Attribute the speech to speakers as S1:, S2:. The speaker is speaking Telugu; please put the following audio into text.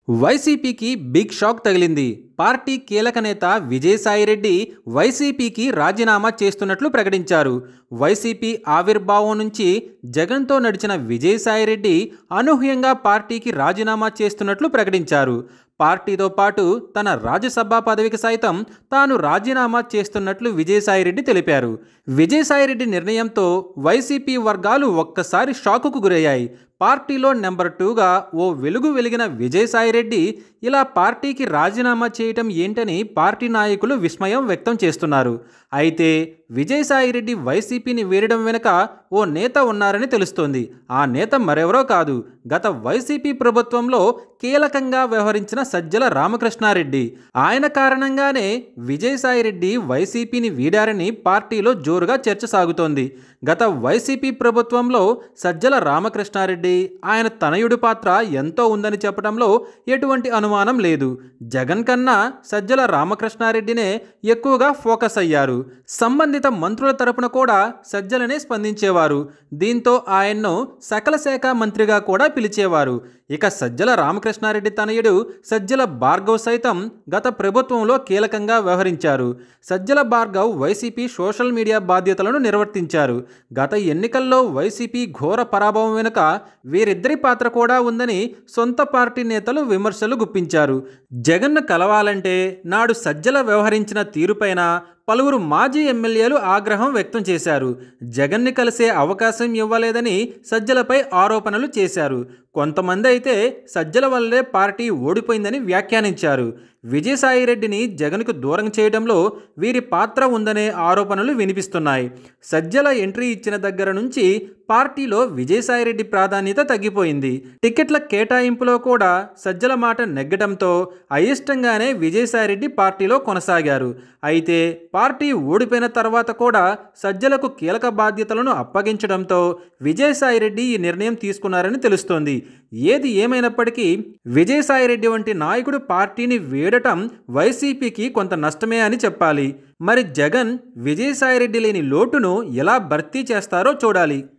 S1: వైసీపీకి బిగ్ షాక్ తగిలింది. పార్టీ కీలక నేత విజయసాయిరెడ్డి వైసీపీకి రాజీనామా చేస్తున్నట్లు ప్రకటించారు. వైసీపీ ఆవిర్భావం నుంచి జగన్తో నడిచిన విజయసాయిరెడ్డి అనూహ్యంగా పార్టీకి రాజీనామా చేస్తున్నట్లు ప్రకటించారు. పార్టీతో పాటు తన రాజ్యసభ పదవికి సైతం తాను రాజీనామా చేస్తున్నట్లు విజయసాయిరెడ్డి తెలిపారు. విజయసాయిరెడ్డి నిర్ణయంతో వైసీపీ వర్గాలు ఒక్కసారి షాకుకు గురయ్యాయి. పార్టీలో నెంబర్ 2గా ఓ వెలుగు వెలిగిన విజయసాయిరెడ్డి ఇలా పార్టీకి రాజీనామా చేయటం ఏంటని పార్టీ నాయకులు విస్మయం వ్యక్తం చేస్తున్నారు. అయితే విజయసాయిరెడ్డి వైసీపీని వీడడం వెనుక ఓ నేత ఉన్నారని తెలుస్తోంది. ఆ నేత మరెవరో కాదు, గత వైసీపీ ప్రభుత్వంలో కీలకంగా వ్యవహరించిన సజ్జల రామకృష్ణారెడ్డి. ఆయన కారణంగానే విజయసాయిరెడ్డి వైసీపీని వీడారని పార్టీలో జోరుగా చర్చ సాగుతోంది. గత వైసీపీ ప్రభుత్వంలో సజ్జల రామకృష్ణారెడ్డి, ఆయన తనయుడి పాత్ర ఎంతో ఉందని చెప్పడంలో ఎటువంటి అనుమానం లేదు. జగన్ కన్నా సజ్జల రామకృష్ణారెడ్డినే ఎక్కువగా ఫోకస్ అయ్యారు. సంబంధిత మంత్రుల తరపున కూడా సజ్జలనే స్పందించేవారు. దీంతో ఆయన్ను సకల శాఖ మంత్రిగా కూడా పిలిచేవారు. ఇక సజ్జల రామకృష్ణారెడ్డి తనయుడు సజ్జల భార్గవ్ సైతం గత ప్రభుత్వంలో కీలకంగా వ్యవహరించారు. Sajjala Bhargav YCP social media బాధ్యతలను నిర్వర్తించారు. గత ఎన్నికల్లో వైసీపీ ఘోర పరాభవం వెనుక వీరిద్దరి పాత్ర కూడా ఉందని సొంత పార్టీ నేతలు విమర్శలు గుప్పించారు. జగన్ను కలవాలంటే నాడు సజ్జల వ్యవహరించిన తీరుపైన పలువురు మాజీ ఎమ్మెల్యేలు ఆగ్రహం వ్యక్తం చేశారు. జగన్ని కలిసే అవకాశం ఇవ్వలేదని సజ్జలపై ఆరోపణలు చేశారు. కొంతమంది అయితే సజ్జల వల్లే పార్టీ ఓడిపోయిందని వ్యాఖ్యానించారు. విజయసాయిరెడ్డిని జగన్కు దూరం చేయడంలో వీరి పాత్ర ఉందనే ఆరోపణలు వినిపిస్తున్నాయి. సజ్జల ఎంట్రీ ఇచ్చిన దగ్గర నుంచి పార్టీలో విజయసాయిరెడ్డి ప్రాధాన్యత తగ్గిపోయింది. టికెట్ల కేటాయింపులో కూడా సజ్జల మాట నెగ్గడంతో అయిష్టంగానే విజయసాయిరెడ్డి పార్టీలో కొనసాగారు. అయితే పార్టీ ఓడిపోయిన తర్వాత కూడా సజ్జలకు కీలక బాధ్యతలను అప్పగించడంతో విజయసాయిరెడ్డి ఈ నిర్ణయం తీసుకున్నారని తెలుస్తోంది. ఏది ఏమైనప్పటికీ విజయసాయిరెడ్డి వంటి నాయకుడు పార్టీని వీడటం వైసీపీకి కొంత నష్టమే అని చెప్పాలి. మరి జగన్ విజయసాయిరెడ్డి లేని లోటును ఎలా భర్తీ చేస్తారో చూడాలి.